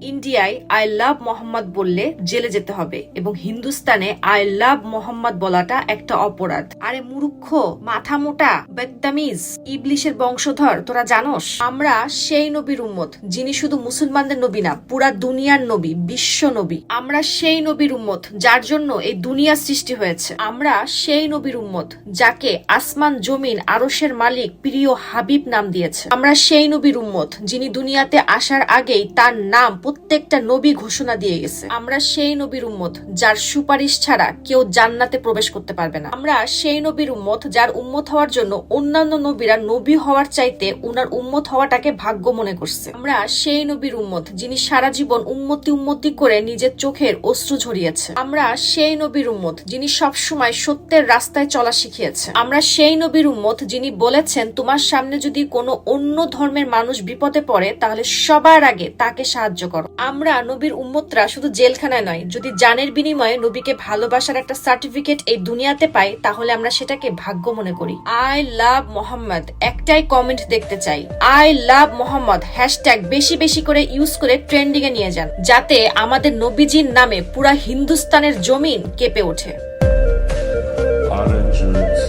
ইন্ডিয়ায় I love Mohammad বললে জেলে যেতে হবে এবং হিন্দুস্তানে আই লাভ মোহাম্মদ বলাটা একটা অপরাধ। আরে মূর্খ, মাথা মোটা, বেত্তামিজ, ইবলিশের বংশধর, তোরা জানোস আমরা সেই নবীর উম্মত যিনি শুধু মুসলমানদের নবী না, পুরা দুনিয়ার নবী, বিশ্ব নবী। আমরা সেই নবীর উম্মত যার জন্য এই দুনিয়া সৃষ্টি হয়েছে। আমরা সেই নবীর উম্মত যাকে আসমান জমিন আরশের মালিক প্রিয় হাবিব নাম দিয়েছে। আমরা সেই নবীর উম্মত যিনি দুনিয়াতে আসার আগেই তার নাম প্রত্যেকটা নবী ঘোষণা দিয়ে গেছে। আমরা সেই নবীর উম্মত যার সুপারিশ ছাড়া কেউ জান্নাতে প্রবেশ করতে পারবে না। আমরা সেই নবীর উম্মত যার উম্মত হওয়ার জন্য অন্যান্য নবীরা নবী হওয়ার চাইতে উনার উম্মত হওয়াটাকে ভাগ্য মনে করছে। আমরা সেই নবীর উম্মত যিনি সারা জীবন উম্মতি করে নিজের চোখের অশ্রু ঝরিয়েছে। আমরা সেই নবীর উম্মত যিনি সবসময় সত্যের রাস্তায় চলা শিখিয়েছে। আমরা সেই নবীর উম্মত যিনি বলেছেন তোমার সামনে যদি কোনো অন্য ধর্মের মানুষ বিপদে পড়ে তাহলে সবার আগে তাকে সাহায্য করো। আমরা নবীর উম্মতরা শুধু জেলখানায় নয়, যদি জানের বিনিময়ে নবীকে ভালোবাসার একটা সার্টিফিকেট এই দুনিয়াতে পাই তাহলে আমরা সেটাকে ভাগ্য মনে করি। আই লাভ মোহাম্মদ একটাই কমেন্ট দেখতে চাই, আই লাভ মোহাম্মদ হ্যাশট্যাগ বেশি বেশি করে ইউজ করে ট্রেন্ডিং এ নিয়ে যান, যাতে আমাদের নবীজির নামে পুরা হিন্দুস্তানের জমিন কেঁপে ওঠে। Orange roots.